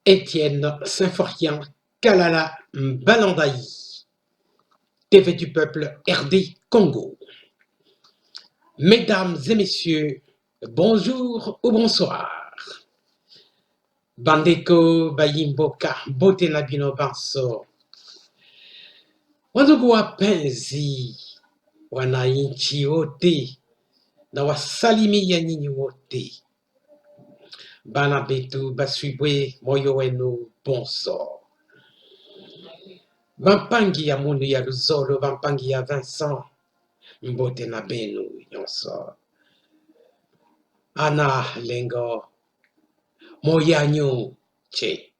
Étienne Symphorien Kalala Balandaï, TV du peuple RD Congo. Mesdames et messieurs, bonjour ou bonsoir. Bandeko Bayimboka Bote Nabino Banso. Wandugu wapenzi wananchi wote na wasalimia nyinyi wote, bana betu baswibwe moyo wenu bonso. Bampangi ya mundu ya Luzolo, bampangi ya Vincent mbote na benu nyonso. Ana lengo moyanyu che.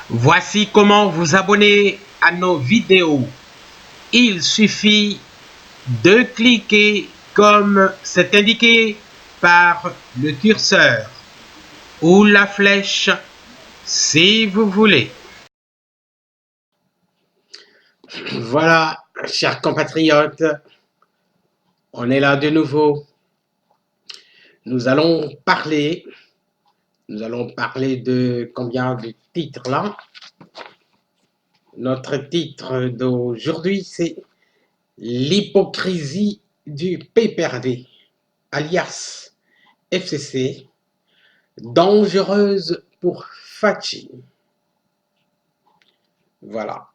Voici comment vous abonner à nos vidéos. Il suffit de cliquer comme c'est indiqué par le curseur ou la flèche si vous voulez. Voilà, chers compatriotes, on est là de nouveau. Nous allons parler de combien de titres là. Notre titre d'aujourd'hui, c'est l'hypocrisie du PPRD, alias FCC, dangereuse pour Fachi. Voilà.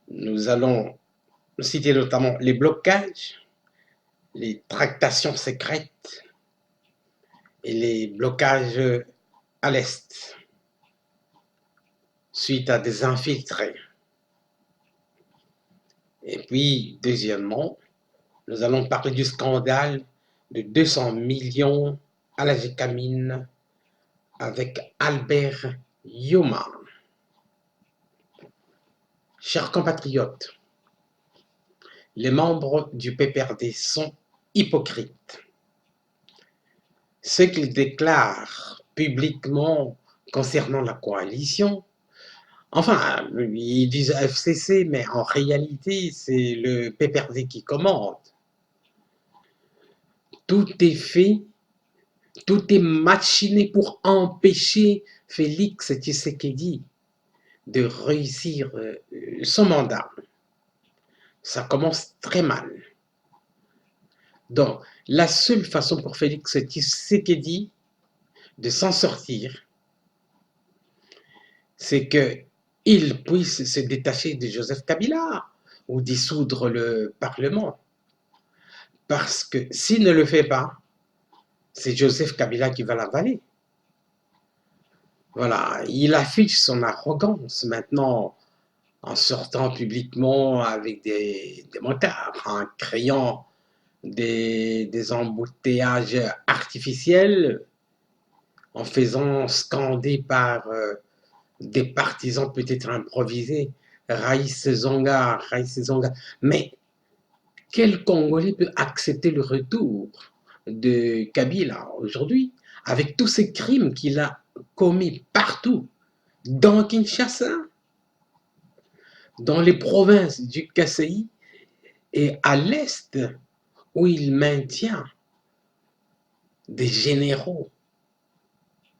Nous allons citer notamment les blocages, les tractations secrètes et les blocages à l'Est suite à des infiltrés. Et puis, deuxièmement, nous allons parler du scandale de 200 millions à la Gécamine avec Albert Yoma. Chers compatriotes, les membres du PPRD sont hypocrites. Ce qu'ils déclarent publiquement concernant la coalition, enfin, ils disent FCC, mais en réalité, c'est le PPRD qui commande. Tout est fait, tout est machiné pour empêcher Félix Tshisekedi de réussir son mandat. Ça commence très mal. Donc, la seule façon pour Félix Tshisekedi de s'en sortir, c'est qu'il puisse se détacher de Joseph Kabila ou dissoudre le Parlement. Parce que s'il ne le fait pas, c'est Joseph Kabila qui va l'avaler. Voilà, il affiche son arrogance maintenant en sortant publiquement avec des motards, en créant des embouteillages artificiels, en faisant scander par des partisans peut-être improvisés, Raïs Zonga, Raïs Zonga. Mais quel Congolais peut accepter le retour de Kabila aujourd'hui avec tous ces crimes qu'il a commis partout, dans Kinshasa, dans les provinces du Kasaï et à l'Est, où il maintient des généraux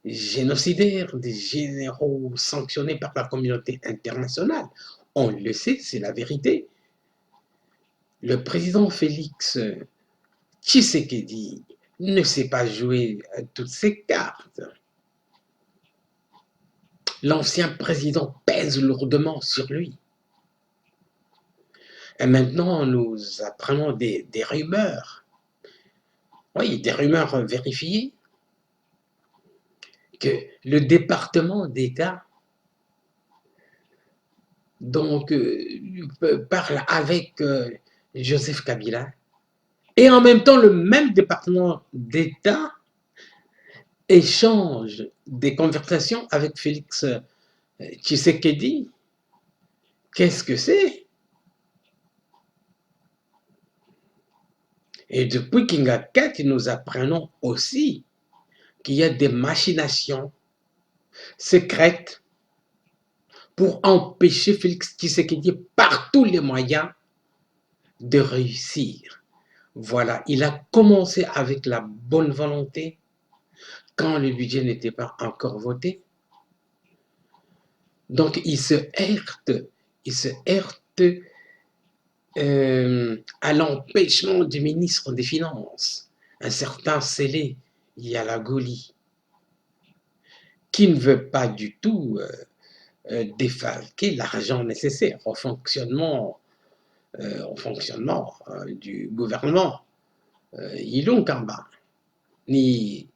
génocidaires, des généraux sanctionnés par la communauté internationale. On le sait, c'est la vérité. Le président Félix Tshisekedi ne sait pas jouer toutes ses cartes. L'ancien président pèse lourdement sur lui. Et maintenant, nous apprenons des rumeurs, oui, des rumeurs vérifiées, que le département d'État donc parle avec Joseph Kabila, et en même temps le même département d'État échange des conversations avec Félix Tshisekedi. Qu'est-ce que c'est? Et depuis Kinga 4, nous apprenons aussi qu'il y a des machinations secrètes pour empêcher Félix Tshisekedi par tous les moyens de réussir. Voilà, il a commencé avec la bonne volonté. quand le budget n'était pas encore voté. Donc il se heurte à l'empêchement du ministre des Finances, un certain Sélé Yalagoli, qui ne veut pas du tout défalquer l'argent nécessaire au fonctionnement du gouvernement Ilunkamba, ni,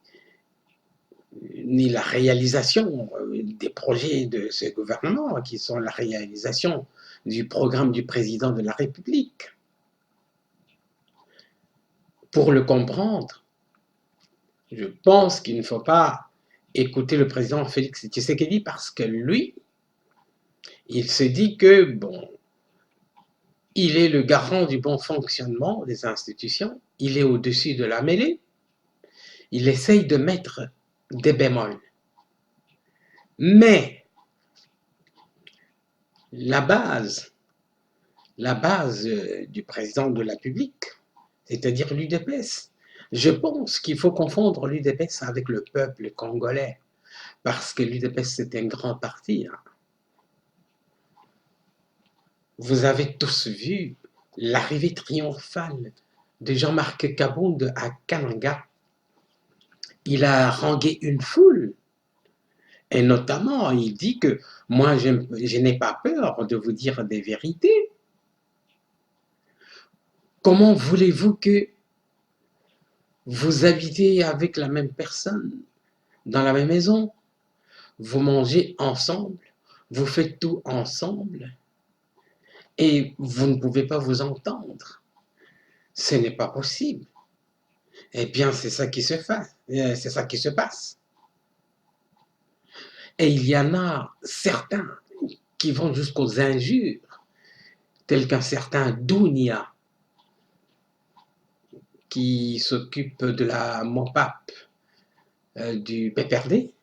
ni la réalisation des projets de ce gouvernement, qui sont la réalisation du programme du président de la République. Pour le comprendre, je pense qu'il ne faut pas écouter le président Félix Tshisekedi parce que lui, il se dit que, bon, il est le garant du bon fonctionnement des institutions, il est au-dessus de la mêlée, il essaye de mettre des bémols. Mais la base du président de la République, c'est-à-dire l'UDPS, je pense qu'il faut confondre l'UDPS avec le peuple congolais, parce que l'UDPS c'est un grand parti. Hein. Vous avez tous vu l'arrivée triomphale de Jean-Marc Kabound à Kananga. Il a harangué une foule. Et notamment, il dit que moi, je n'ai pas peur de vous dire des vérités. Comment voulez-vous que vous habitez avec la même personne, dans la même maison, vous mangez ensemble, vous faites tout ensemble, et vous ne pouvez pas vous entendre? Ce n'est pas possible. Eh bien, c'est ça qui se fait, c'est ça qui se passe. Et il y en a certains qui vont jusqu'aux injures, tels qu'un certain Dounia, qui s'occupe de la MOPAP du PPRD,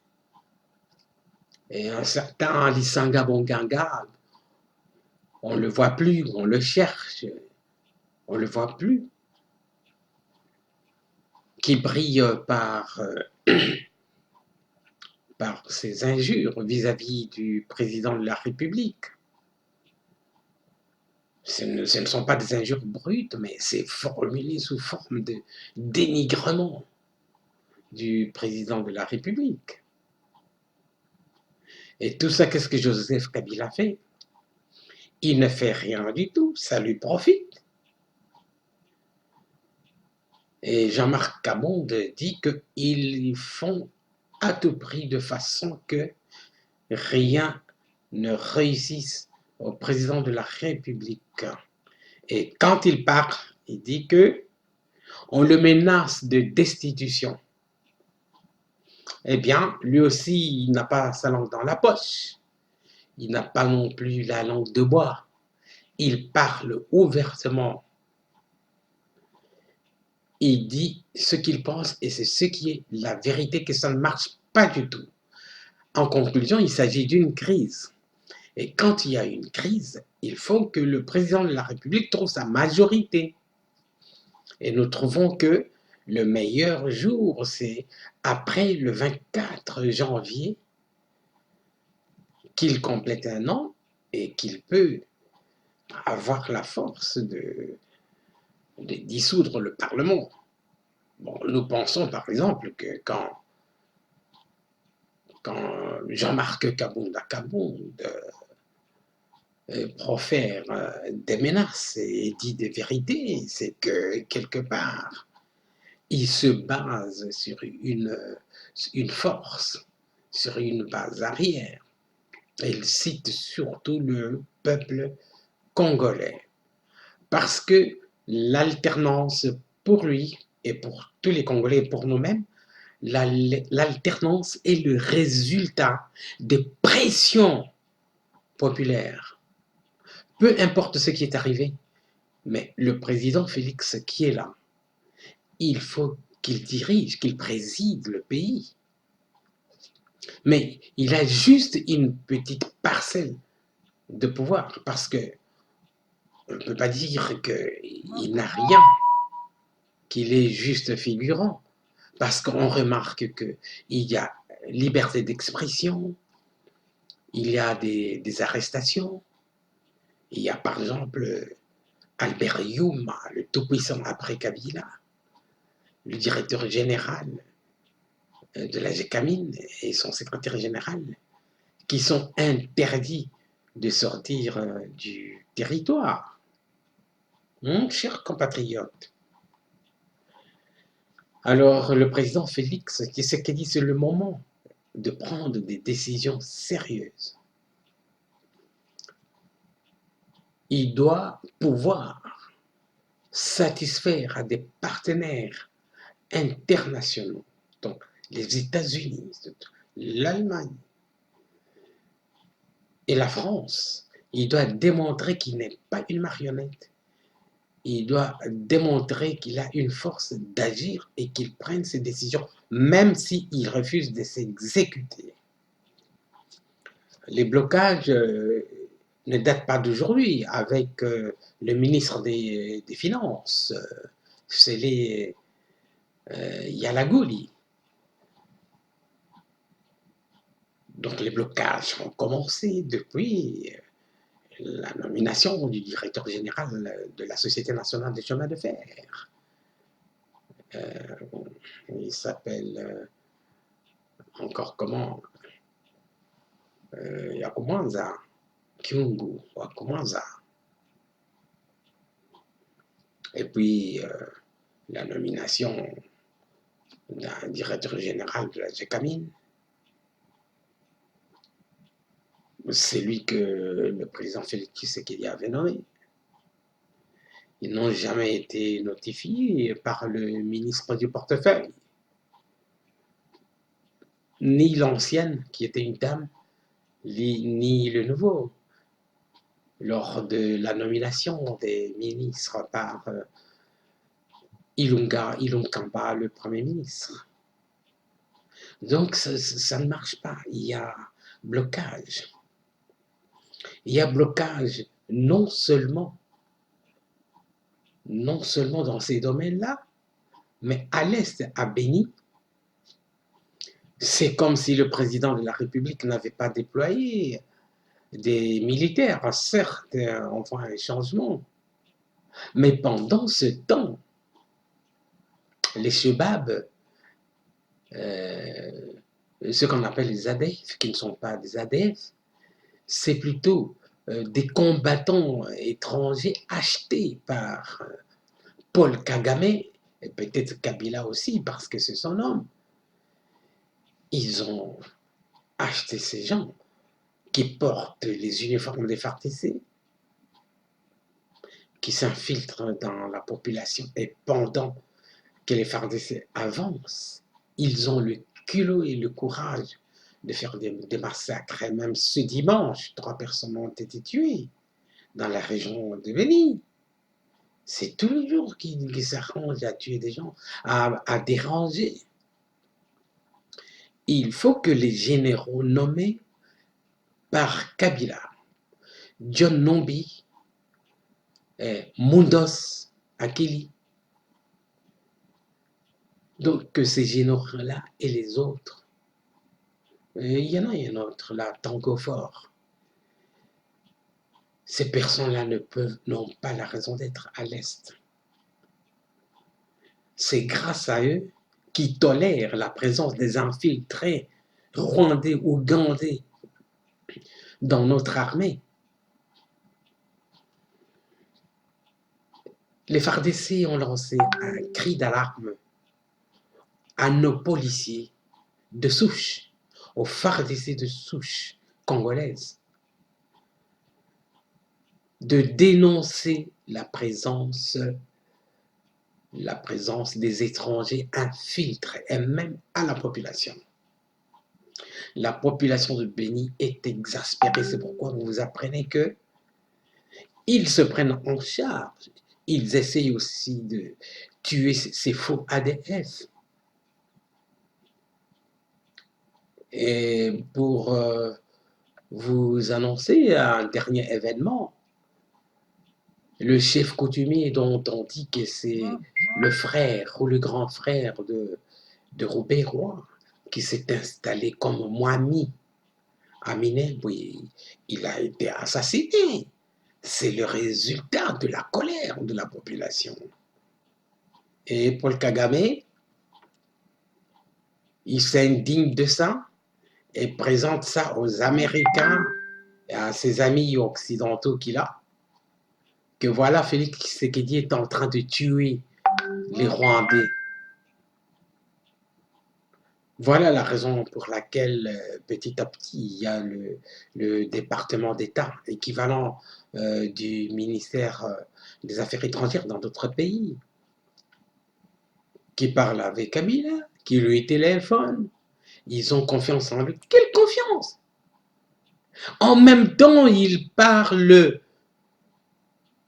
et un certain Lisanga Bonganga, on ne le voit plus, on le cherche, on ne le voit plus, qui brille par ses injures vis-à-vis du président de la République. Ce ne sont pas des injures brutes, mais c'est formulé sous forme de dénigrement du président de la République. Et tout ça, qu'est-ce que Joseph Kabila fait? Il ne fait rien du tout, ça lui profite. Et Jean-Marc Kabound dit qu'ils font à tout prix de façon que rien ne réussisse au président de la République. Et quand il parle, il dit que on le menace de destitution. Eh bien, lui aussi, il n'a pas sa langue dans la poche. Il n'a pas non plus la langue de bois. Il parle ouvertement. Il dit ce qu'il pense et c'est ce qui est la vérité, que ça ne marche pas du tout. En conclusion, il s'agit d'une crise. Et quand il y a une crise, il faut que le président de la République trouve sa majorité. Et nous trouvons que le meilleur jour, c'est après le 24 janvier qu'il complète un an et qu'il peut avoir la force de dissoudre le Parlement. Bon, nous pensons par exemple que quand Jean-Marc Kabound profère des menaces et dit des vérités, c'est que quelque part, il se base sur une force, sur une base arrière. Il cite surtout le peuple congolais, parce que l'alternance pour lui et pour tous les Congolais et pour nous-mêmes, l'alternance est le résultat des pressions populaires. Peu importe ce qui est arrivé, mais le président Félix qui est là, il faut qu'il dirige, qu'il préside le pays. Mais il a juste une petite parcelle de pouvoir, parce que on ne peut pas dire qu'il n'a rien, qu'il est juste figurant, parce qu'on remarque qu'il y a liberté d'expression, il y a des arrestations. Il y a par exemple Albert Youm, le tout-puissant après Kabila, le directeur général de la GECAMIN et son secrétaire général, qui sont interdits de sortir du territoire. Mon cher compatriote. Alors, le président Félix Tshisekedi, c'est le moment de prendre des décisions sérieuses. Il doit pouvoir satisfaire à des partenaires internationaux, donc les États-Unis, l'Allemagne et la France. Il doit démontrer qu'il n'est pas une marionnette. Il doit démontrer qu'il a une force d'agir et qu'il prenne ses décisions, même s'il refuse de s'exécuter. Les blocages ne datent pas d'aujourd'hui avec le ministre des Finances, c'est les Yalagouli. Donc les blocages ont commencé depuis la nomination du directeur général de la Société nationale des chemins de fer. Il s'appelle encore comment Yakumanza, Kyungu, Wakumanza. Et puis la nomination d'un directeur général de la GECAMIN. C'est lui que le président Félix Tshisekedi avait nommé. Ils n'ont jamais été notifiés par le ministre du portefeuille, ni l'ancienne, qui était une dame, ni le nouveau. Lors de la nomination des ministres par Ilunkamba, le Premier ministre. Donc ça ne marche pas, il y a blocage. Il y a blocage non seulement dans ces domaines-là, mais à l'Est, à Béni, c'est comme si le président de la République n'avait pas déployé des militaires. Certes, on voit un changement, mais pendant ce temps, les Chebabs, ce qu'on appelle les ADF, qui ne sont pas des ADF, c'est plutôt des combattants étrangers achetés par Paul Kagame, et peut-être Kabila aussi, parce que c'est son homme. Ils ont acheté ces gens qui portent les uniformes des FARDC, qui s'infiltrent dans la population, et pendant que les FARDC avancent, ils ont le culot et le courage de faire des massacres. Et même ce dimanche, 3 personnes ont été tuées dans la région de Béni. C'est tous les jours qu'ils s'arrangent à tuer des gens, à déranger. Il faut que les généraux nommés par Kabila, John Nombi, Mundos Akili, donc que ces généraux-là et les autres, il y en a un autre là, Tango Fort, ces personnes-là n'ont pas la raison d'être à l'Est. C'est grâce à eux qui tolèrent la présence des infiltrés rwandais ou ougandais dans notre armée. Les FARDC ont lancé un cri d'alarme à nos policiers de souche, aux FARDC de souche congolaise, de dénoncer la présence des étrangers infiltrés, et même à la population. La population de Béni est exaspérée, c'est pourquoi vous apprenez que ils se prennent en charge, ils essayent aussi de tuer ces faux ADF. Et pour vous annoncer un dernier événement, le chef coutumier dont on dit que c'est le frère ou le grand frère de de Roubaix-Roi, qui s'est installé comme Moami à Minembwe, oui, il a été assassiné. C'est le résultat de la colère de la population. Et Paul Kagame, il s'indigne de ça et présente ça aux Américains et à ses amis occidentaux qu'il a, que voilà, Félix Tshisekedi est en train de tuer les Rwandais. Voilà la raison pour laquelle, petit à petit, il y a le département d'État, équivalent du ministère des Affaires étrangères dans d'autres pays, qui parle avec Kabila, qui lui téléphone. Ils ont confiance en lui. Quelle confiance? En même temps, ils parlent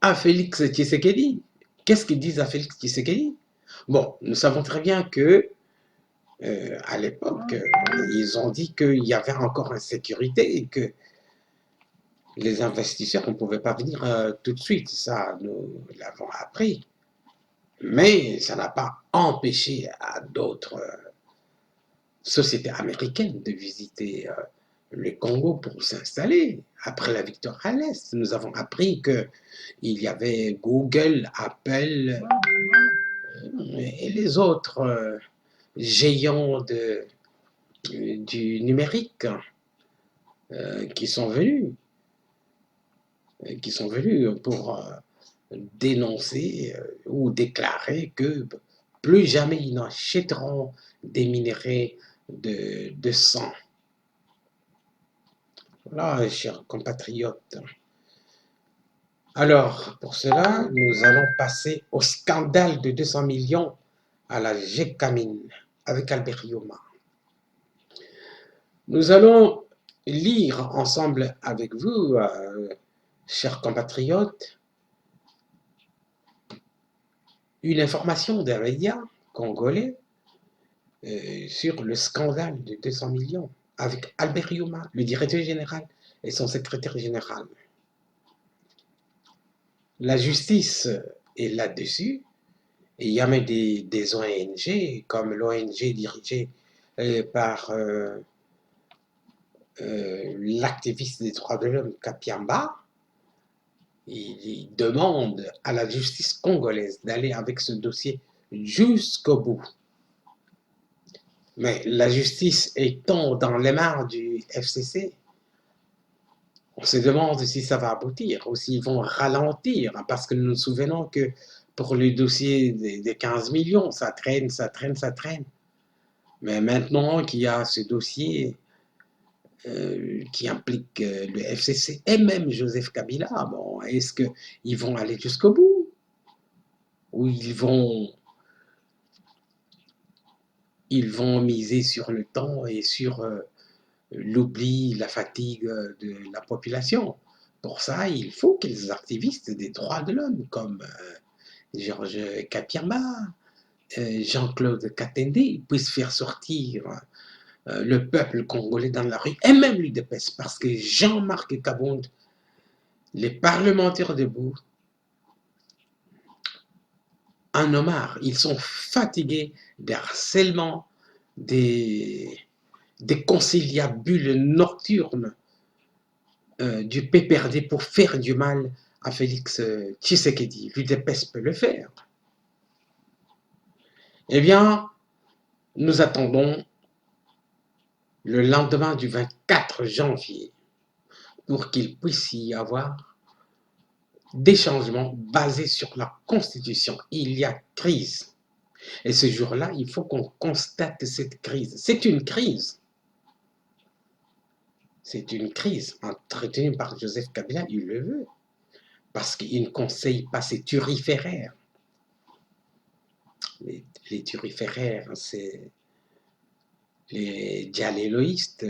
à Félix Tshisekedi. Qu'est-ce qu'ils disent à Félix Tshisekedi? Bon, nous savons très bien que à l'époque, ils ont dit qu'il y avait encore insécurité et que les investisseurs ne pouvaient pas venir tout de suite. Ça, nous l'avons appris. Mais ça n'a pas empêché à d'autres sociétés américaines de visiter le Congo pour s'installer. Après la victoire à l'Est, nous avons appris qu'il y avait Google, Apple et les autres géants du numérique qui sont venus pour dénoncer ou déclarer que plus jamais ils n'achèteront des minerais de sang. Voilà, chers compatriotes. Alors, pour cela, nous allons passer au scandale de 200 millions à la GECAMIN avec Albert Yoma. Nous allons lire ensemble avec vous, chers compatriotes, une information d'un média congolais sur le scandale de 200 millions avec Albert Yoma, le directeur général et son secrétaire général. La justice est là-dessus. Et il y a même des ONG, comme l'ONG dirigée par l'activiste des droits de l'homme Kapiamba. Il demande à la justice congolaise d'aller avec ce dossier jusqu'au bout. Mais la justice étant dans les mains du FCC, on se demande si ça va aboutir ou s'ils vont ralentir, parce que nous nous souvenons que pour le dossier des 15 millions, ça traîne, ça traîne, ça traîne. Mais maintenant qu'il y a ce dossier qui implique le FCC et même Joseph Kabila, bon, est-ce qu'ils vont aller jusqu'au bout? Ou ils vont miser sur le temps et sur l'oubli, la fatigue de la population? Pour ça, il faut que les activistes des droits de l'homme, comme Georges Kapiamba, Jean-Claude Katende, puissent faire sortir le peuple congolais dans la rue, et même l'UDPS, parce que Jean-Marc Kabound, les parlementaires debout, en ont marre. Ils sont fatigués des harcèlements, des conciliabules nocturnes du PPRD pour faire du mal à Félix Tshisekedi. L'UDPS peut le faire. Eh bien, nous attendons le lendemain du 24 janvier pour qu'il puisse y avoir des changements basés sur la Constitution. Il y a crise. Et ce jour-là, il faut qu'on constate cette crise. C'est une crise. C'est une crise entretenue par Joseph Kabila, il le veut. Parce qu'il ne conseille pas ces turiféraires. Les turiféraires, c'est les dialéloïstes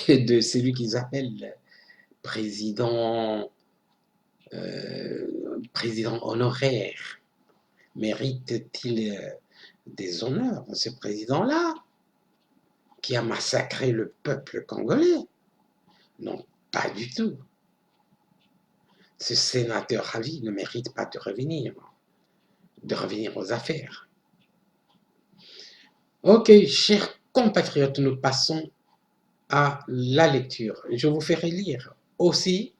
de celui qu'ils appellent président, président honoraire. Mérite-t-il des honneurs, ce président-là, qui a massacré le peuple congolais? Non, pas du tout. Ce sénateur ravi ne mérite pas de revenir aux affaires. Ok, chers compatriotes, nous passons à la lecture. Je vous ferai lire aussi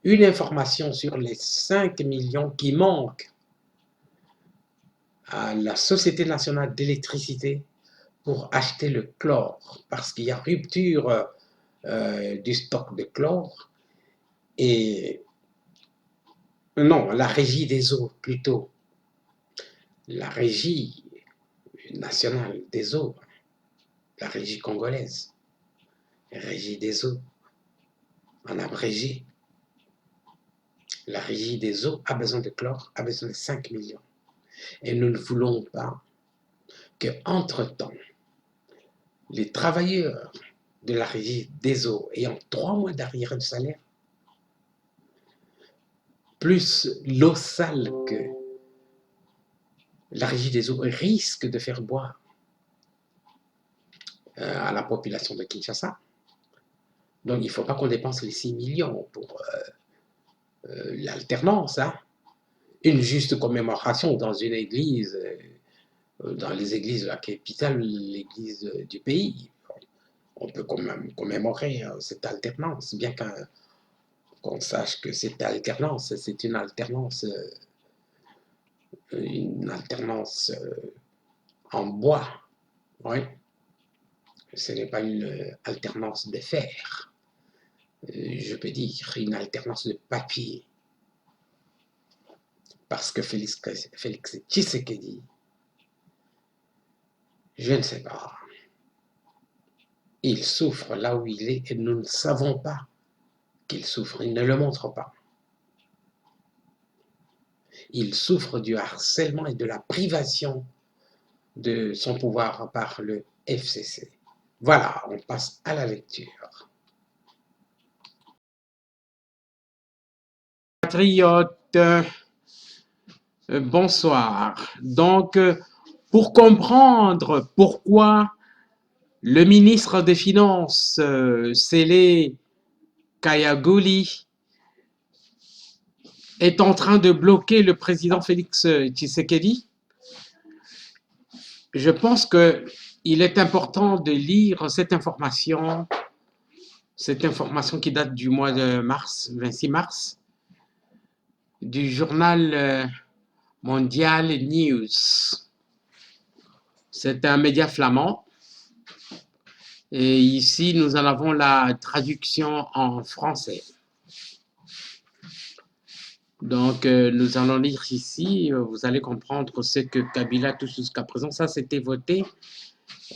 une information sur les 5 millions qui manquent à la Société nationale d'électricité pour acheter le chlore, parce qu'il y a rupture du stock de chlore et non, la régie des eaux plutôt, la régie nationale des eaux, la régie congolaise, régie des eaux, en abrégé. La régie des eaux a besoin de chlore, a besoin de 5 millions. Et nous ne voulons pas que, entre-temps, les travailleurs de la régie des eaux ayant 3 mois d'arriérés de salaire, plus l'eau sale que la régie des eaux risque de faire boire à la population de Kinshasa. Donc il ne faut pas qu'on dépense les 6 millions pour l'alternance. Hein. Une juste commémoration dans une église, dans les églises de la capitale, l'église du pays. On peut quand même commémorer cette alternance, bien qu'on sache que cette alternance, c'est une alternance en bois. Oui. Ce n'est pas une alternance de fer. Je peux dire une alternance de papier. Parce que Félix Tshisekedi, je ne sais pas, il souffre là où il est et nous ne savons pas qu'il souffre, il ne le montre pas. Il souffre du harcèlement et de la privation de son pouvoir par le FCC. Voilà, on passe à la lecture. Patriotes, bonsoir. Donc, pour comprendre pourquoi le ministre des Finances, Sélé Kayaguli, est en train de bloquer le président Félix Tshisekedi, je pense qu'il est important de lire cette information qui date du mois de mars, 26 mars, du journal Mondial News. C'est un média flamand. Et ici, nous en avons la traduction en français. Donc, nous allons lire ici, vous allez comprendre ce que Kabila touche jusqu'à présent. Ça, c'était voté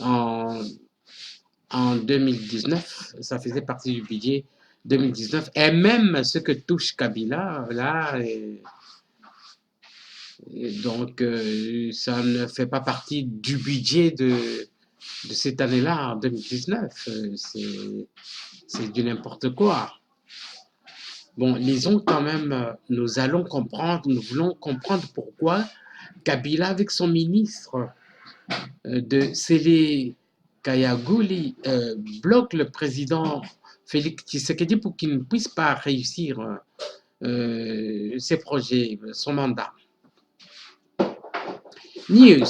en 2019, ça faisait partie du budget 2019. Et même ce que touche Kabila, là, donc ça ne fait pas partie du budget de cette année-là, en 2019. C'est du n'importe quoi. Bon, lisons quand même, nous voulons comprendre pourquoi Kabila, avec son ministre de Sélé Kayaguli, bloque le président Félix Tshisekedi pour qu'il ne puisse pas réussir ses projets, son mandat. News.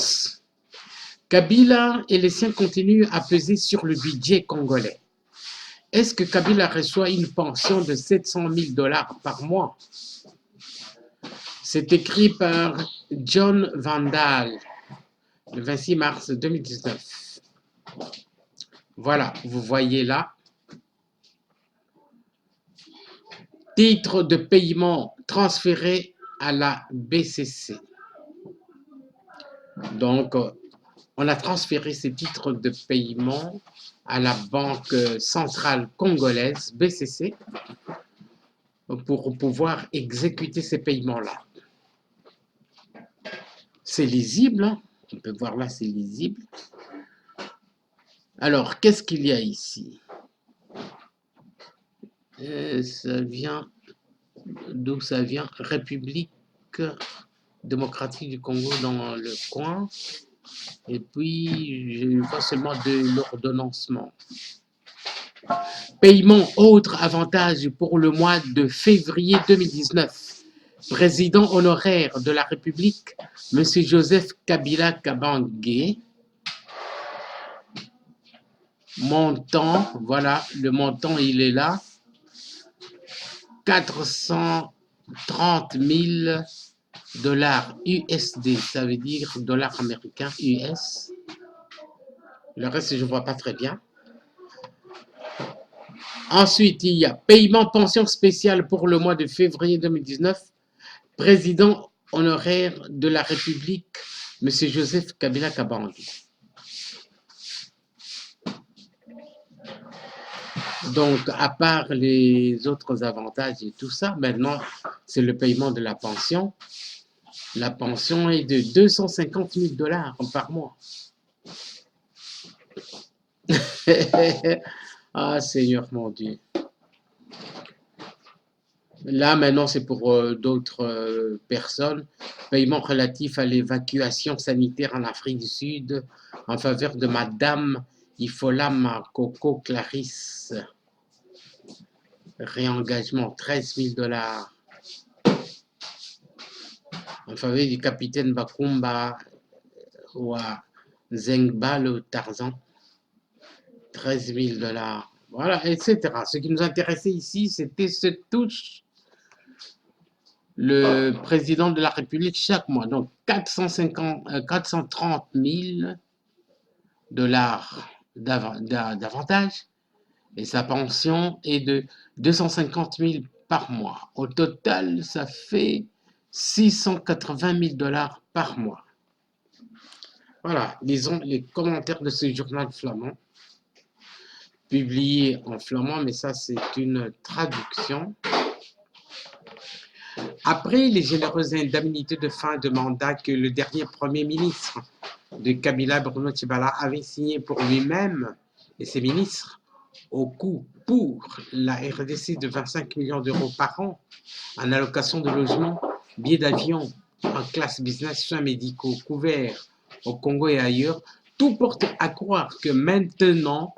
Kabila et les siens continuent à peser sur le budget congolais. Est-ce que Kabila reçoit une pension de 700 000 $ par mois? C'est écrit par John Vandal, le 26 mars 2019. Voilà, vous voyez là. Titre de paiement transféré à la BCC. Donc, on a transféré ces titres de paiement à la Banque centrale congolaise, BCC, pour pouvoir exécuter ces paiements-là. C'est lisible, hein? On peut voir là, c'est lisible. Alors, qu'est-ce qu'il y a ici? Ça vient, d'où ça vient? République démocratique du Congo dans le coin. Et puis, je vois seulement de l'ordonnancement. Paiement autre avantage pour le mois de février 2019. Président honoraire de la République, M. Joseph Kabila Kabange. Montant, voilà, le montant, il est là. 430 000 dollars USD, ça veut dire dollars américains US. Le reste, je ne vois pas très bien. Ensuite, il y a paiement pension spéciale pour le mois de février 2019. Président honoraire de la République, M. Joseph Kabila Kabange. Donc, à part les autres avantages et tout ça, maintenant, c'est le paiement de la pension. La pension est de 250 000 dollars par mois. Ah, Seigneur mon Dieu. Là, maintenant, c'est pour d'autres personnes. Paiement relatif à l'évacuation sanitaire en Afrique du Sud en faveur de Madame Ifola Makoko Clarisse. Réengagement, 13 000 dollars. En faveur du capitaine Bakumba Wa Zengba le Tarzan. 13 000 dollars. Voilà, etc. Ce qui nous intéressait ici, c'était cette touche. Le président de la République chaque mois. Donc, 430 000 dollars d'avantage. Et sa pension est de 250 000 par mois. Au total, ça fait 680 000 dollars par mois. Voilà, lisons les commentaires de ce journal flamand, publié en flamand, mais ça c'est une traduction. Après les généreuses indemnités de fin de mandat que le dernier Premier ministre de Kabila, Bruno Tshibala, avait signé pour lui-même et ses ministres, au coût pour la RDC de 25 millions d'euros par an, en allocation de logement, billets d'avion en classe business, soins médicaux couverts au Congo et ailleurs, tout porte à croire que maintenant,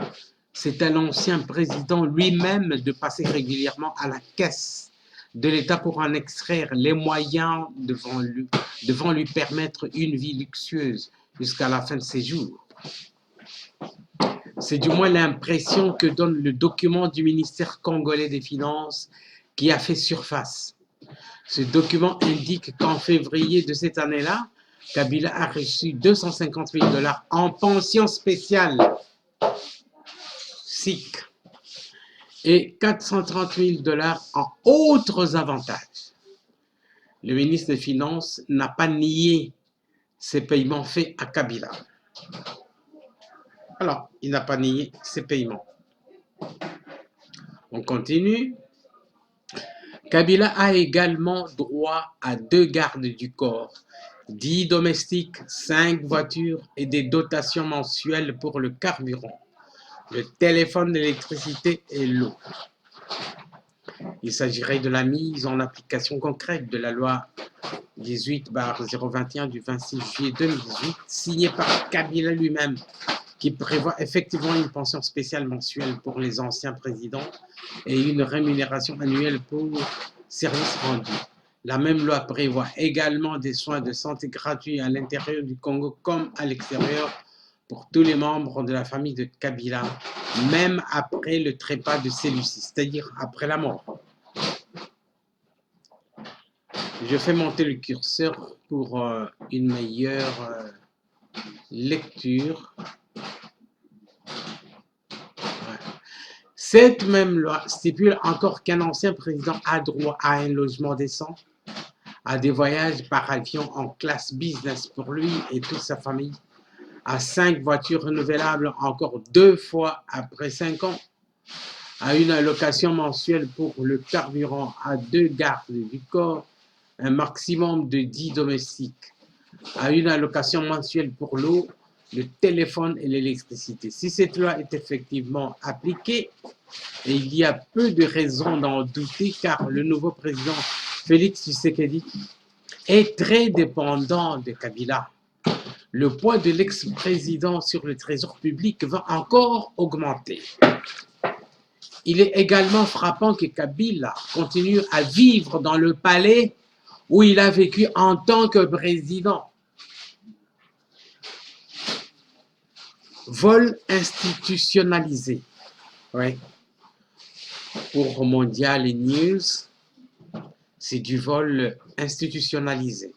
c'est à l'ancien président lui-même de passer régulièrement à la caisse de l'État pour en extraire les moyens devant lui permettre une vie luxueuse jusqu'à la fin de ses jours. C'est du moins l'impression que donne le document du ministère congolais des Finances qui a fait surface. Ce document indique qu'en février de cette année-là, Kabila a reçu 250 000 dollars en pension spéciale SIC et 430 000 dollars en autres avantages. Le ministre des Finances n'a pas nié ces paiements faits à Kabila. Alors, il n'a pas nié ces paiements. On continue. Kabila a également droit à 2 gardes du corps, 10 domestiques, 5 voitures et des dotations mensuelles pour le carburant, le téléphone, l'électricité et l'eau. Il s'agirait de la mise en application concrète de la loi 18/021 du 26 juillet 2018, signée par Kabila lui-même, qui prévoit effectivement une pension spéciale mensuelle pour les anciens présidents et une rémunération annuelle pour services rendus. La même loi prévoit également des soins de santé gratuits à l'intérieur du Congo comme à l'extérieur pour tous les membres de la famille de Kabila, même après le trépas de celui-ci, c'est-à-dire après la mort. Je fais monter le curseur pour une meilleure lecture. Cette même loi stipule encore qu'un ancien président a droit à un logement décent, à des voyages par avion en classe business pour lui et toute sa famille, à 5 voitures renouvelables encore 2 fois après 5 ans, à une allocation mensuelle pour le carburant, à 2 gardes du corps, un maximum de 10 domestiques, à une allocation mensuelle pour l'eau, le téléphone et l'électricité. Si cette loi est effectivement appliquée, et il y a peu de raisons d'en douter car le nouveau président Félix Tshisekedi est très dépendant de Kabila. Le poids de l'ex-président sur le trésor public va encore augmenter. Il est également frappant que Kabila continue à vivre dans le palais où il a vécu en tant que président. Vol institutionnalisé. Oui. Pour Mondial et News, c'est du vol institutionnalisé.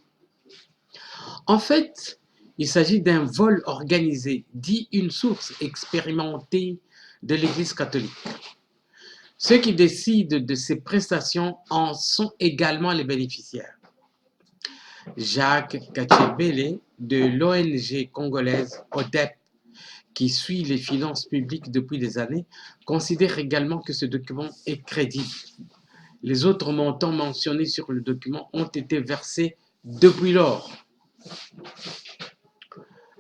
En fait, il s'agit d'un vol organisé, dit une source expérimentée de l'Église catholique. Ceux qui décident de ces prestations en sont également les bénéficiaires. Jacques Kachebele de l'ONG congolaise ODEP, qui suit les finances publiques depuis des années, considère également que ce document est crédible. Les autres montants mentionnés sur le document ont été versés depuis lors.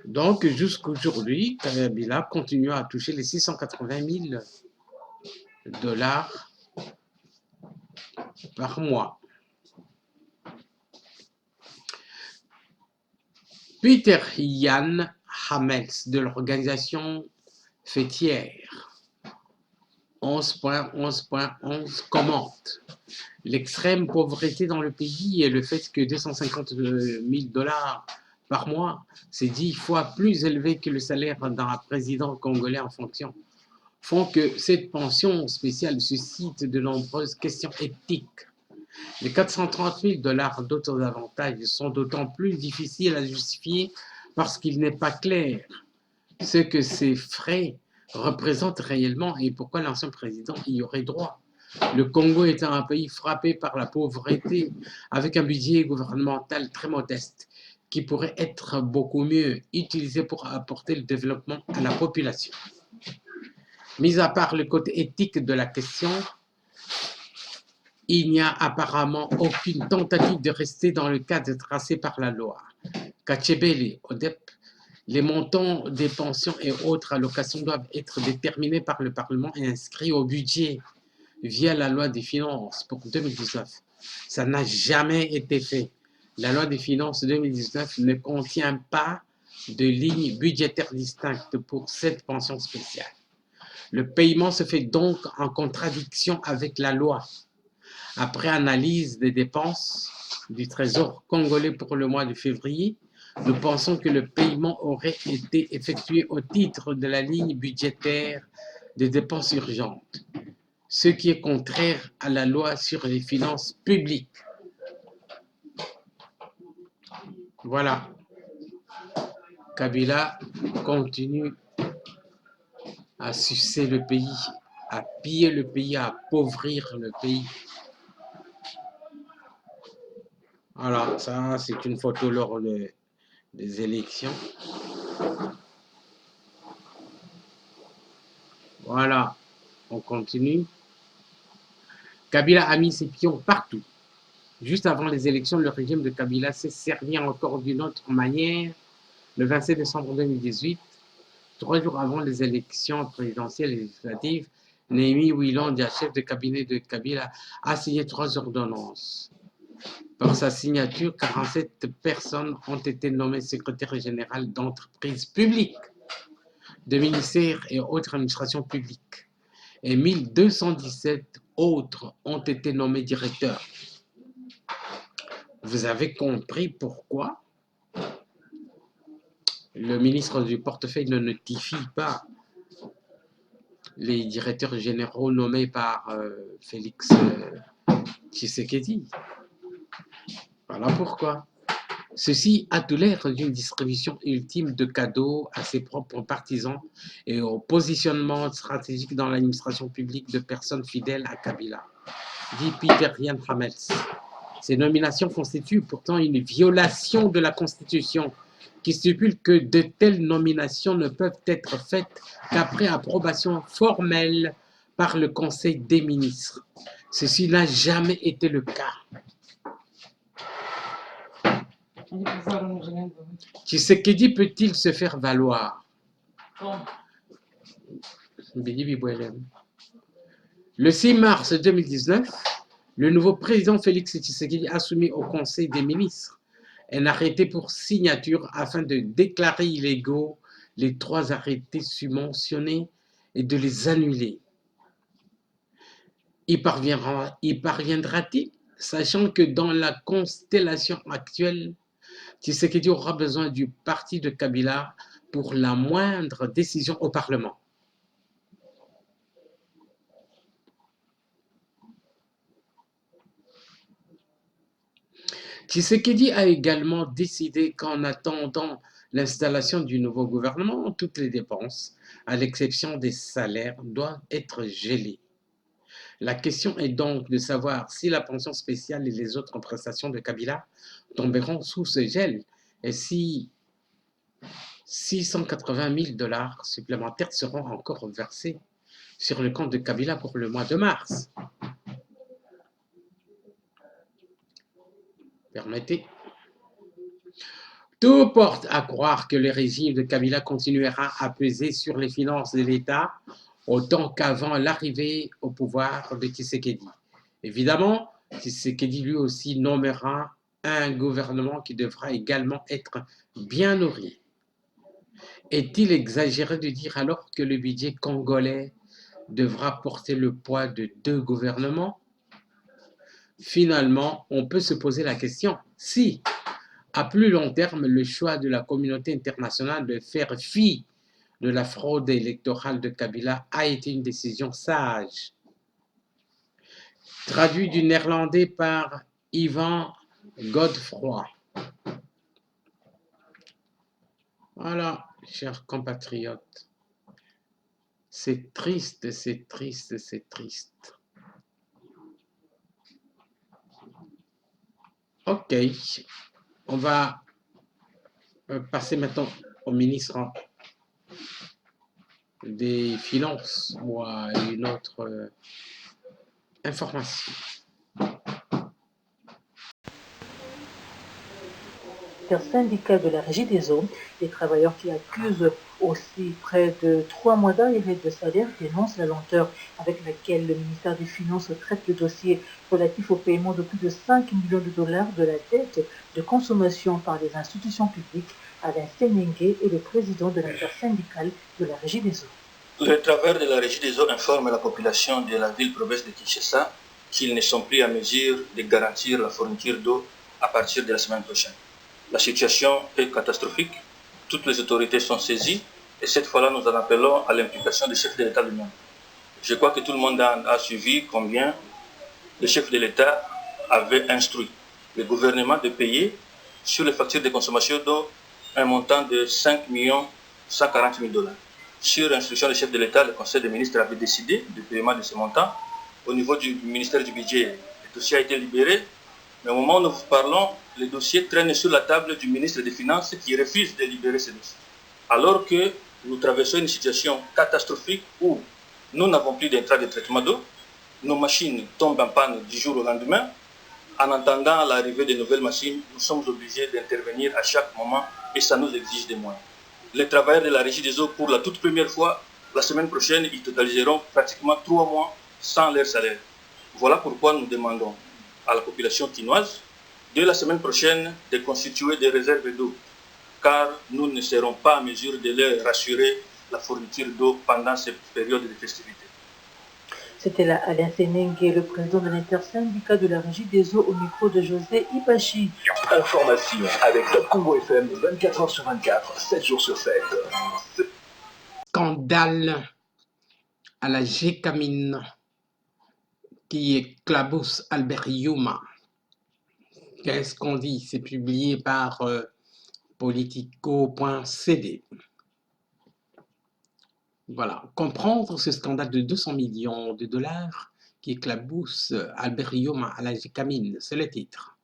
Donc, jusqu'aujourd'hui, Kabila continue à toucher les 680 000 dollars par mois. Peter Yann Hamels de l'organisation fêtière 11.11.11 commente: l'extrême pauvreté dans le pays et le fait que 250 000 dollars par mois, c'est 10 fois plus élevé que le salaire d'un président congolais en fonction, font que cette pension spéciale suscite de nombreuses questions éthiques. Les 430 000 dollars d'autres avantages sont d'autant plus difficiles à justifier parce qu'il n'est pas clair ce que ces frais représentent réellement et pourquoi l'ancien président y aurait droit. Le Congo étant un pays frappé par la pauvreté, avec un budget gouvernemental très modeste, qui pourrait être beaucoup mieux utilisé pour apporter le développement à la population. Mis à part le côté éthique de la question, il n'y a apparemment aucune tentative de rester dans le cadre tracé par la loi. Kachebele, ODEP, les montants des pensions et autres allocations doivent être déterminés par le Parlement et inscrits au budget via la loi des finances pour 2019. Ça n'a jamais été fait. La loi des finances 2019 ne contient pas de ligne budgétaire distincte pour cette pension spéciale. Le paiement se fait donc en contradiction avec la loi. Après analyse des dépenses du Trésor congolais pour le mois de février, nous pensons que le paiement aurait été effectué au titre de la ligne budgétaire des dépenses urgentes, ce qui est contraire à la loi sur les finances publiques. Voilà. Kabila continue à sucer le pays, à piller le pays, à appauvrir le pays. Voilà, ça c'est une photo lors des élections. Voilà, on continue. Kabila a mis ses pions partout. Juste avant les élections, le régime de Kabila s'est servi encore d'une autre manière. Le 27 décembre 2018, 3 jours avant les élections présidentielles et législatives, Némi Wilondia, chef de cabinet de Kabila, a signé 3 ordonnances. Par sa signature, 47 personnes ont été nommées secrétaires générales d'entreprises publiques, de ministères et autres administrations publiques, et 1217 autres ont été nommés directeurs. Vous avez compris pourquoi le ministre du portefeuille ne notifie pas les directeurs généraux nommés par Félix Tshisekedi. Voilà pourquoi. Ceci a tout l'air d'une distribution ultime de cadeaux à ses propres partisans et au positionnement stratégique dans l'administration publique de personnes fidèles à Kabila, dit Peter Yann Hamels. Ces nominations constituent pourtant une violation de la Constitution qui stipule que de telles nominations ne peuvent être faites qu'après approbation formelle par le Conseil des ministres. Ceci n'a jamais été le cas. Tshisekedi peut-il se faire valoir? Le 6 mars 2019, le nouveau président Félix Tshisekedi a soumis au Conseil des ministres un arrêté pour signature afin de déclarer illégaux les 3 arrêtés submentionnés et de les annuler. Y parviendra-t-il? sachant que dans la constellation actuelle, Tshisekedi aura besoin du parti de Kabila pour la moindre décision au Parlement. Tshisekedi a également décidé qu'en attendant l'installation du nouveau gouvernement, toutes les dépenses, à l'exception des salaires, doivent être gelées. La question est donc de savoir si la pension spéciale et les autres prestations de Kabila tomberont sous ce gel et si 680 000 $ supplémentaires seront encore versés sur le compte de Kabila pour le mois de mars. Permettez. Tout porte à croire que le régime de Kabila continuera à peser sur les finances de l'État autant qu'avant l'arrivée au pouvoir de Tshisekedi. Évidemment, Tshisekedi lui aussi nommera un gouvernement qui devra également être bien nourri. Est-il exagéré de dire alors que le budget congolais devra porter le poids de 2 gouvernements? Finalement, on peut se poser la question si, à plus long terme, le choix de la communauté internationale de faire fi de la fraude électorale de Kabila a été une décision sage. Traduit du néerlandais par Yvan Godefroy. Voilà, chers compatriotes. C'est triste, c'est triste, c'est triste. Ok, on va passer maintenant au ministre des Finances ou à une autre information. Syndicat de la Régie des eaux, les travailleurs qui accusent aussi près de 3 mois d'arrivée de salaire dénoncent la lenteur avec laquelle le ministère des Finances traite le dossier relatif au paiement de plus de 5 millions de dollars de la dette de consommation par les institutions publiques. Alain Senenge est le président de l'intersyndicale de la Régie des eaux. Le travailleur de la Régie des eaux informe la population de la ville-province de Kinshasa qu'ils ne sont plus à mesure de garantir la fourniture d'eau à partir de la semaine prochaine. La situation est catastrophique, toutes les autorités sont saisies et cette fois-là nous en appelons à l'implication du chef de l'État lui-même. Je crois que tout le monde a suivi combien le chef de l'État avait instruit le gouvernement de payer sur les factures de consommation d'eau un montant de 5 140 000 $. Sur instruction du chef de l'État, le Conseil des ministres avait décidé du paiement de ce montant. Au niveau du ministère du Budget, le dossier a été libéré. Mais au moment où nous vous parlons, le dossier traîne sur la table du ministre des Finances qui refuse de libérer ce dossier. Alors que nous traversons une situation catastrophique où nous n'avons plus d'intrants de traitement d'eau, nos machines tombent en panne du jour au lendemain. En attendant l'arrivée de nouvelles machines, nous sommes obligés d'intervenir à chaque moment et ça nous exige des moyens. Les travailleurs de la Régie des eaux, pour la toute première fois, la semaine prochaine, ils totaliseront pratiquement 3 mois sans leur salaire. Voilà pourquoi nous demandons à la population quinoise de la semaine prochaine de constituer des réserves d'eau, car nous ne serons pas en mesure de leur rassurer la fourniture d'eau pendant cette période de festivité. C'était là Alain Senenge, le président de l'intersyndicat de la Régie des eaux, au micro de José Ibachi. Information avec Top Congo FM 24 h sur 24, 7 jours sur 7. Scandale à la Gécamine qui éclabousse Albert Yuma. Qu'est-ce qu'on dit? C'est publié par politico.cd. Voilà, comprendre ce scandale de 200 millions de dollars qui éclabousse Albert Yuma à la Gécamine, c'est le titre.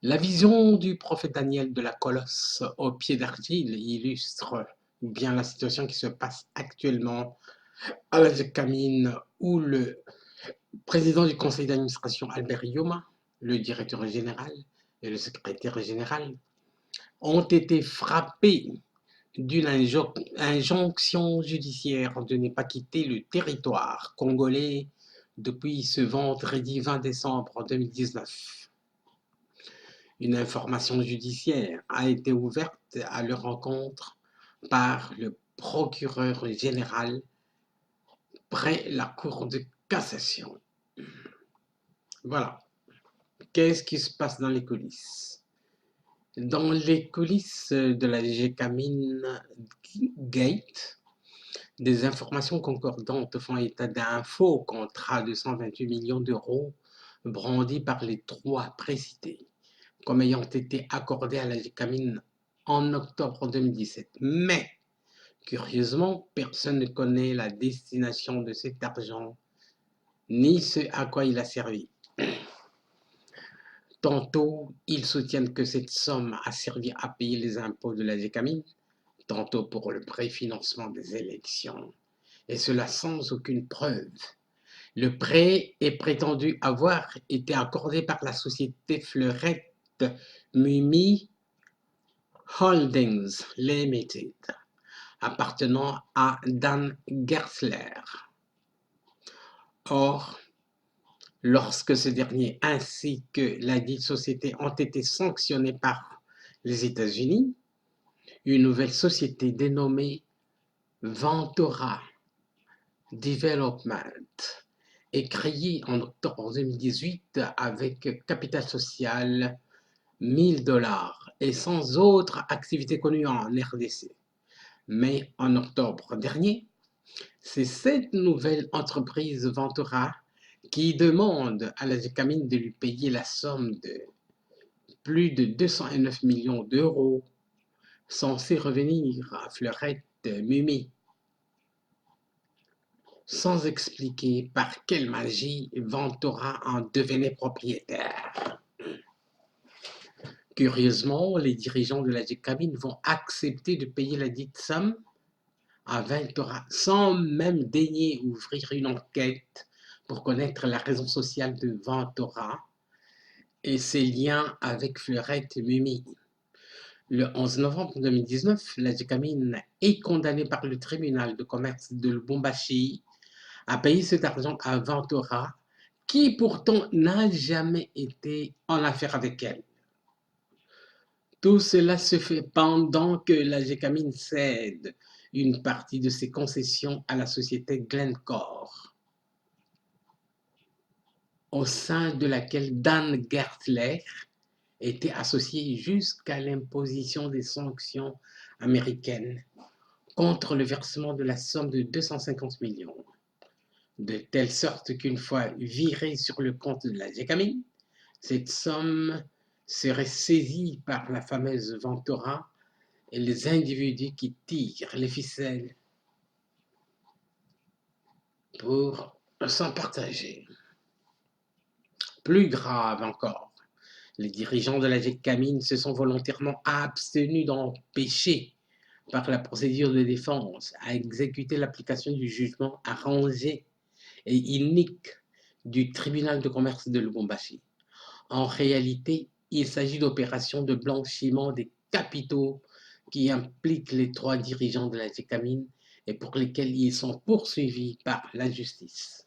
La vision du prophète Daniel de la colosse au pied d'argile illustre bien la situation qui se passe actuellement à la Gécamine, où le président du conseil d'administration Albert Yuma, le directeur général et le secrétaire général ont été frappés d'une injonction judiciaire de ne pas quitter le territoire congolais depuis ce vendredi 20 décembre 2019. Une information judiciaire a été ouverte à leur rencontre par le procureur général près la Cour de cassation. Voilà. Qu'est-ce qui se passe dans les coulisses? Dans les coulisses de la Gécamine Gate, des informations concordantes font état d'un faux contrat de 128 millions d'euros brandi par les trois précités comme ayant été accordé à la Gécamine en octobre 2017. Mais, curieusement, personne ne connaît la destination de cet argent ni ce à quoi il a servi. Tantôt, ils soutiennent que cette somme a servi à payer les impôts de la Gécamine, tantôt pour le préfinancement des élections, et cela sans aucune preuve. Le prêt est prétendu avoir été accordé par la société Fleurette Mumi Holdings Limited, appartenant à Dan Gersler. Or, lorsque ce dernier ainsi que ladite société ont été sanctionnés par les États-Unis, une nouvelle société dénommée Ventura Development est créée en octobre 2018 avec capital social $1000 et sans autre activité connue en RDC. Mais en octobre dernier, c'est cette nouvelle entreprise Ventura qui demande à la Gécamine de lui payer la somme de plus de 209 millions d'euros censés revenir à Fleurette Mumi, sans expliquer par quelle magie Ventura en devenait propriétaire. Curieusement, les dirigeants de la Gécamine vont accepter de payer la dite somme à Ventura sans même daigner ouvrir une enquête pour connaître la raison sociale de Ventura et ses liens avec Fleurette Mumi. Le 11 novembre 2019, la Gécamine est condamnée par le tribunal de commerce de Lubumbashi à payer cet argent à Ventura, qui pourtant n'a jamais été en affaire avec elle. Tout cela se fait pendant que la Gécamine cède une partie de ses concessions à la société Glencore, au sein de laquelle Dan Gertler était associé jusqu'à l'imposition des sanctions américaines contre le versement de la somme de 250 millions, de telle sorte qu'une fois virée sur le compte de la Gécamine, cette somme serait saisie par la fameuse Ventura et les individus qui tirent les ficelles pour s'en partager. Plus grave encore, les dirigeants de la Gécamine se sont volontairement abstenus d'empêcher, par la procédure de défense, à exécuter l'application du jugement arrangé et inique du tribunal de commerce de Lubumbashi. En réalité, il s'agit d'opérations de blanchiment des capitaux qui impliquent les trois dirigeants de la Gécamine et pour lesquels ils sont poursuivis par la justice.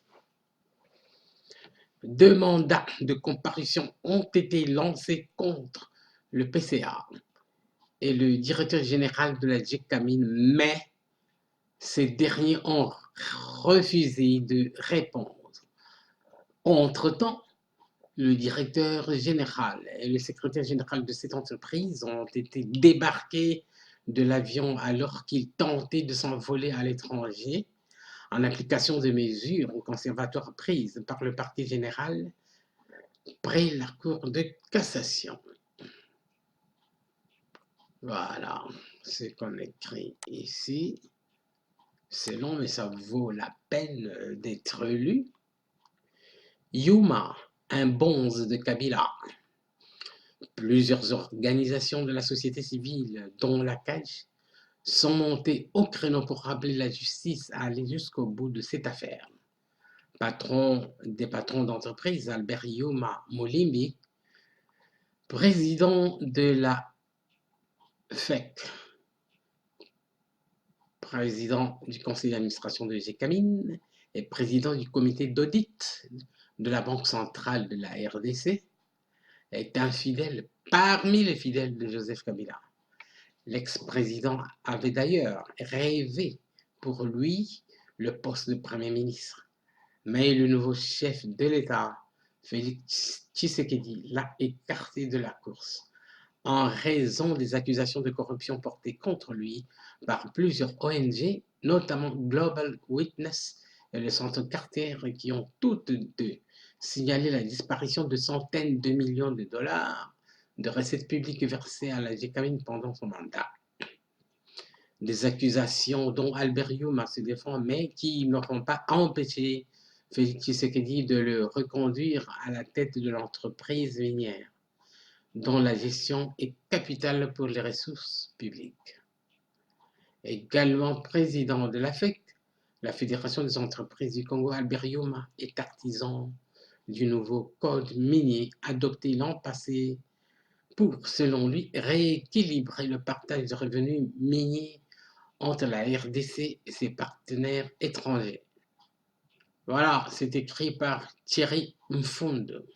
2 mandats de comparution ont été lancés contre le PCA et le directeur général de la Gécamine, mais ces derniers ont refusé de répondre. Entre-temps, le directeur général et le secrétaire général de cette entreprise ont été débarqués de l'avion alors qu'ils tentaient de s'envoler à l'étranger en application des mesures conservatoires prises par le parquet général près la Cour de cassation. Voilà ce qu'on écrit ici. C'est long, mais ça vaut la peine d'être lu. Yuma, un bonze de Kabila. Plusieurs organisations de la société civile, dont la CAGE, sont montées au créneau pour rappeler la justice à aller jusqu'au bout de cette affaire. Patron des patrons d'entreprise, Albert Yuma Molimbi, président de la FEC, président du conseil d'administration de Gécamine et président du comité d'audit de la Banque centrale de la RDC, est un fidèle parmi les fidèles de Joseph Kabila. L'ex-président avait d'ailleurs rêvé pour lui le poste de Premier ministre, mais le nouveau chef de l'État Félix Tshisekedi l'a écarté de la course en raison des accusations de corruption portées contre lui par plusieurs ONG, notamment Global Witness et le Centre Carter, qui ont toutes deux signalé la disparition de centaines de millions de dollars de recettes publiques versées à la GCAMIN pendant son mandat. Des accusations dont Albert Youma se défend, mais qui n'auront pas empêché Félix Tshisekedi de le reconduire à la tête de l'entreprise minière, dont la gestion est capitale pour les ressources publiques. Également président de l'AFEC, la Fédération des entreprises du Congo, Albert Youma est artisan du nouveau code minier adopté l'an passé pour, selon lui, rééquilibrer le partage de revenus miniers entre la RDC et ses partenaires étrangers. Voilà, c'est écrit par Thierry Mfundo.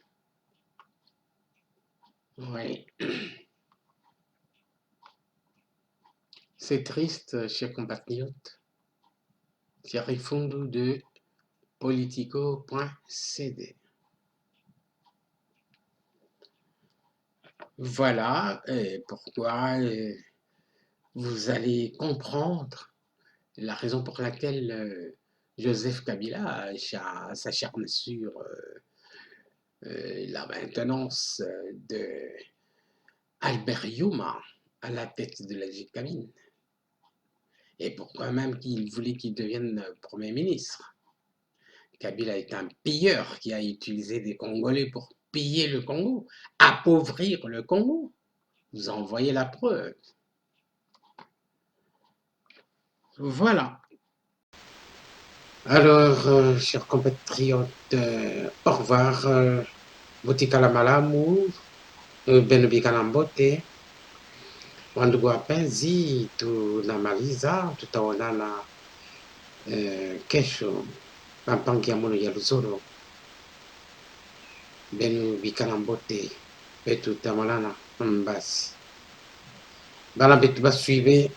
Oui. C'est triste, chers compatriotes. Thierry Mfundo de politico.cd. Voilà pourquoi vous allez comprendre la raison pour laquelle Joseph Kabila s'acharne sur la maintenance de Albert Youma à la tête de la GCAMIN. Et pourquoi même qu'il voulait qu'il devienne Premier ministre. Kabila est un pilleur qui a utilisé des Congolais pour piller le Congo, appauvrir le Congo. Vous en voyez la preuve. Voilà. Alors, chers compatriotes, au revoir. Butikala malamu, benubikala mbote. Wandugu wapenzi, tunamaliza, tutaonana kesho. Pampangi ya mono ya Luzolo. Benubikala mbote. Betu tamalana mbasi. Bala betu basuive.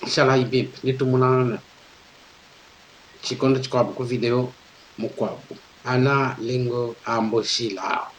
Shala ibip, nitumunana. Chikondo chikwabu ku video mukwabu. Ana lingo amboshila.